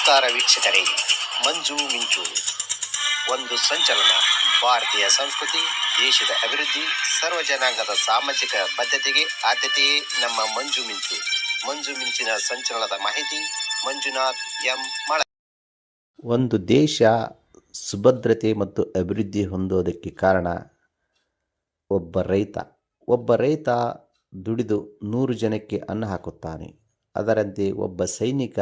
ನಮಸ್ಕಾರ ವೀಕ್ಷಕರೇ, ಮಂಜು ಮಿಂಚು ಒಂದು ಸಂಚಲನ. ಭಾರತೀಯ ಸಂಸ್ಕೃತಿ, ದೇಶದ ಅಭಿವೃದ್ಧಿ, ಸರ್ವ ಜನಾಂಗದ ಸಾಮಾಜಿಕ ಬದ್ಧತೆಗೆ ಆದ್ಯತೆಯೇ ನಮ್ಮ ಮಂಜು ಮಿಂಚು. ಮಂಜು ಮಿಂಚಿನ ಸಂಚಲನದ ಮಾಹಿತಿ ಮಂಜುನಾಥ್ ಎಂ ಮಳೆ. ಒಂದು ದೇಶ ಸುಭದ್ರತೆ ಮತ್ತು ಅಭಿವೃದ್ಧಿ ಹೊಂದೋದಕ್ಕೆ ಕಾರಣ ಒಬ್ಬ ರೈತ ದುಡಿದು 100 ಜನಕ್ಕೆ ಅನ್ನ ಹಾಕುತ್ತಾನೆ. ಅದರಂತೆ ಒಬ್ಬ ಸೈನಿಕ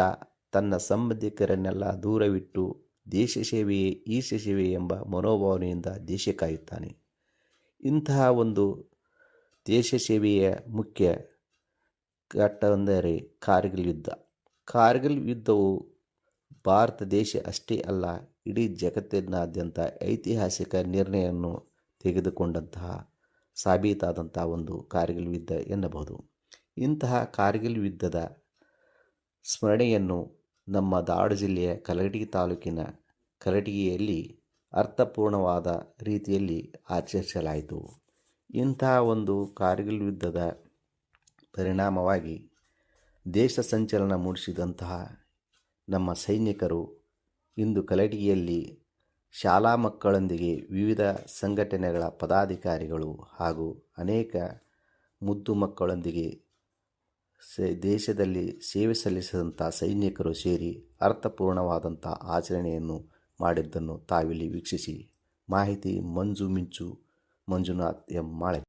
ತನ್ನ ಸಂಬಂಧಿಕರನ್ನೆಲ್ಲ ದೂರವಿಟ್ಟು ದೇಶ ಸೇವೆಯೇ ಈಶ ಸೇವೆ ಎಂಬ ಮನೋಭಾವನೆಯಿಂದ ದೇಶ ಕಾಯುತ್ತಾನೆ. ಇಂತಹ ಒಂದು ದೇಶ ಸೇವೆಯ ಮುಖ್ಯ ಘಟ್ಟವೆಂದರೆ ಕಾರ್ಗಿಲ್ ಯುದ್ಧ. ಕಾರ್ಗಿಲ್ ಯುದ್ಧವು ಭಾರತ ದೇಶ ಅಷ್ಟೇ ಅಲ್ಲ, ಇಡೀ ಜಗತ್ತಿನಾದ್ಯಂತ ಐತಿಹಾಸಿಕ ನಿರ್ಣಯವನ್ನು ತೆಗೆದುಕೊಂಡಂತಹ ಸಾಬೀತಾದಂತಹ ಒಂದು ಕಾರ್ಗಿಲ್ ಯುದ್ಧ ಎನ್ನಬಹುದು. ಇಂತಹ ಕಾರ್ಗಿಲ್ ಯುದ್ಧದ ಸ್ಮರಣೆಯನ್ನು ನಮ್ಮ ಧಾರವಾಡ ಜಿಲ್ಲೆಯ ಕಲಘಟಗಿ ತಾಲೂಕಿನ ಕಲಘಟಗಿಯಲ್ಲಿ ಅರ್ಥಪೂರ್ಣವಾದ ರೀತಿಯಲ್ಲಿ ಆಚರಿಸಲಾಯಿತು. ಇಂತಹ ಒಂದು ಕಾರ್ಗಿಲ್ ಯುದ್ಧದ ಪರಿಣಾಮವಾಗಿ ದೇಶ ಸಂಚಲನ ಮೂಡಿಸಿದಂತಹ ನಮ್ಮ ಸೈನಿಕರು ಇಂದು ಕಲಘಟಗಿಯಲ್ಲಿ ಶಾಲಾ ಮಕ್ಕಳೊಂದಿಗೆ ವಿವಿಧ ಸಂಘಟನೆಗಳ ಪದಾಧಿಕಾರಿಗಳು ಹಾಗೂ ಅನೇಕ ಮುದ್ದು ಮಕ್ಕಳೊಂದಿಗೆ ದೇಶದಲ್ಲಿ ಸೇವೆ ಸಲ್ಲಿಸಿದಂಥ ಸೈನಿಕರು ಸೇರಿ ಅರ್ಥಪೂರ್ಣವಾದಂಥ ಆಚರಣೆಯನ್ನು ಮಾಡಿದ್ದನ್ನು ತಾವಿಲ್ಲಿ ವೀಕ್ಷಿಸಿ. ಮಾಹಿತಿ ಮಂಜು ಮಿಂಚು, ಮಂಜುನಾಥ್ ಎಂ ಮಳೆ.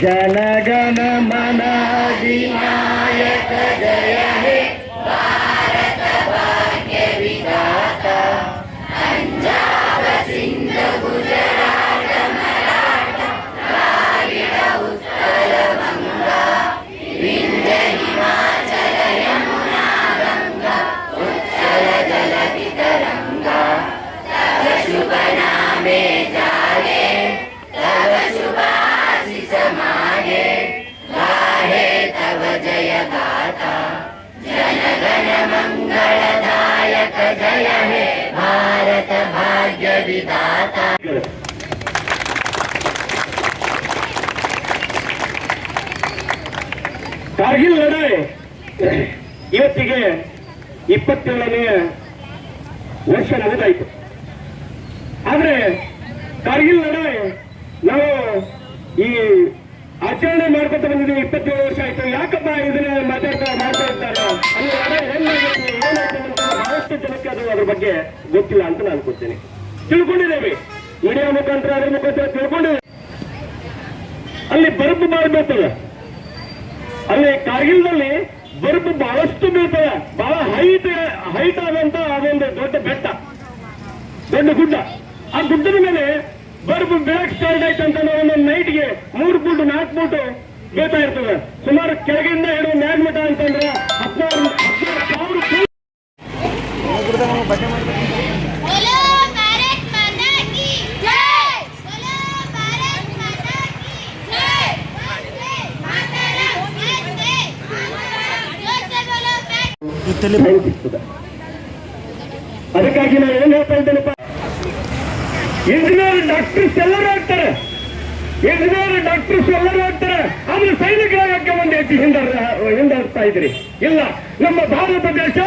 ಜನಗಣ ಮನ ಅಧಿನಾಯಕ ಜಯ ಹೇ ಭಾರತ ಭಾಗ್ಯ ವಿಧಾತ. ಪಂಜಾಬ ಸಿಂಧ ಗುಜರಾಟ ಮರಾಠ ದ್ರಾವಿಡ ಉತ್ಕಲ ಬಂಗ ವಿಂಧ್ಯ ಹಿಮಾಚಲ ಯಮುನಾ ಗಂಗಾ ಉಚ್ಚಲ ಜಲಧಿ ತರಂಗ. ತವ ಶುಭ ನಾಮೆ ಜಾಗೆ ತವ ಶುಭ समागे गाहे तव जय गाथा. जनगण मंगलदायक जय हे भारत भाग्य विधाता. ಕಾರ್ಗಿಲ್ ಲಡಾಯಿ ಇವತ್ತಿಗೆ 27ನೇ ವರ್ಷ ನಗದಾಯಿತು. ಆದರೆ ಕಾರ್ಗಿಲ್ ಲಡಾಯಿ ನಾವು ಈ ಆಚರಣೆ ಮಾಡ್ಕೊತ ಬಂದಿದ್ದೀವಿ. 27 ವರ್ಷ ಆಯ್ತು. ಯಾಕಪ್ಪ ಇದನ್ನ ಮಾಡ್ತಾ ಇರ್ತಾರೆ ಬಹಳಷ್ಟು ಜನಕ್ಕೆ ಅದ್ರ ಬಗ್ಗೆ ಗೊತ್ತಿಲ್ಲ ಅಂತ ನಾನು ಅನ್ಕೊಳ್ತೇನೆ. ತಿಳ್ಕೊಂಡಿದ್ದೇವೆ, ಮೀಡಿಯಾ ಮುಖಾಂತರ ಅದ್ರ ಮುಖಾಂತರ ತಿಳ್ಕೊಂಡಿದ್ದೇವೆ. ಅಲ್ಲಿ ಬರ್ಫ್ ಬಾಳ ಬೀಳ್ತದೆ. ಅಲ್ಲಿ ಕಾರ್ಗಿಲ್ನಲ್ಲಿ ಬರ್ಫ್ ಬಹಳಷ್ಟು ಬೀಳ್ತದೆ. ಬಹಳ ಹೈಟ್ ಆದಂತ ಅದೊಂದು ದೊಡ್ಡ ಬೆಟ್ಟ, ದೊಡ್ಡ ಗುಡ್ಡ. ಆ ಗುಡ್ಡದ ಮೇಲೆ ಬರ್ಫ್ ಬೀಳಕ್ ಸ್ಟಾರ್ಟ್ ಆಯ್ತು ಅಂತ ಒಂದೊಂದು ನೈಟ್ಗೆ 3 ಫೂಟ್ 4 ಫೂಟ್ ಬೀಳ್ತಾ ಇರ್ತದೆ. ಸುಮಾರು ಕೆಳಗಿಂದ ಹಿಡಿದು ಮ್ಯಾಗ್ಮಟ ಅಂತಂದ್ರೆ 16,000 ಫೂಟ್. ಅದಕ್ಕಾಗಿ ನಾನು ಏನ್ ಹೇಳ್ತಾ ಇದ್ದೇನಪ್ಪ, ಇಂಜಿನಿಯರ್ ಡಾಕ್ಟರ್ಸ್ ಎಲ್ಲರೂ ಆಗ್ತಾರೆ, ಆದ್ರೆ ಸೈನಿಕರಾಗಕ್ಕೆ ಒಂದು ಹೆಚ್ಚು ಹಿಂದಾಡ್ತಾ ಇದ್ರಿ. ಇಲ್ಲ, ನಮ್ಮ ಭಾರತ ದೇಶ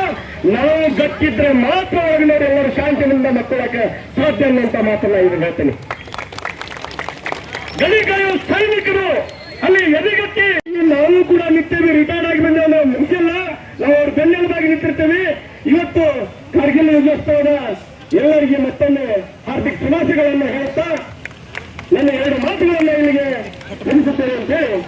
ನಾವು ಗಟ್ಟಿದ್ರೆ ಮಾತ್ರ ಒಳಗಿನವರು ಎಲ್ಲರೂ ಶಾಂತಿನಿಂದ ಮಕ್ಕಳಕ್ಕೆ ಸಾಧ್ಯ ಅನ್ನುವಂತ ಮಾತನ್ನ ಇದನ್ನು ಹೇಳ್ತೇನೆ. ಗಡಿ ಕಾಯುವ ಸೈನಿಕರು ಅಲ್ಲಿ ಎದೆಗಟ್ಟಿ ನಾವು ಕೂಡ ನಿಂತೇವೆ. ರಿಟೈರ್ಡ್ ಆಗಿ ಬಂದ ನಾವು ಮುಂಚೆಲ್ಲ ನಾವು ಅವ್ರ ಬೆನ್ನೆಲುಬಾಗಿ ನಿಂತಿರ್ತೇವೆ. ಇವತ್ತು ಕಾರ್ಗಿಲ್ ವಿಜಯೋತ್ಸವದ ಎಲ್ಲರಿಗೆ ಮತ್ತೊಮ್ಮೆ ಹಾರ್ದಿಕ ಶುಭಾಶಯಗಳನ್ನು ಹೇಳುತ್ತಾ ನನ್ನ 2 ಮಾತುಗಳನ್ನು ಇಲ್ಲಿಗೆ ತಿಳಿಸುತ್ತೇನೆ ಅಂತ ಹೇಳಿ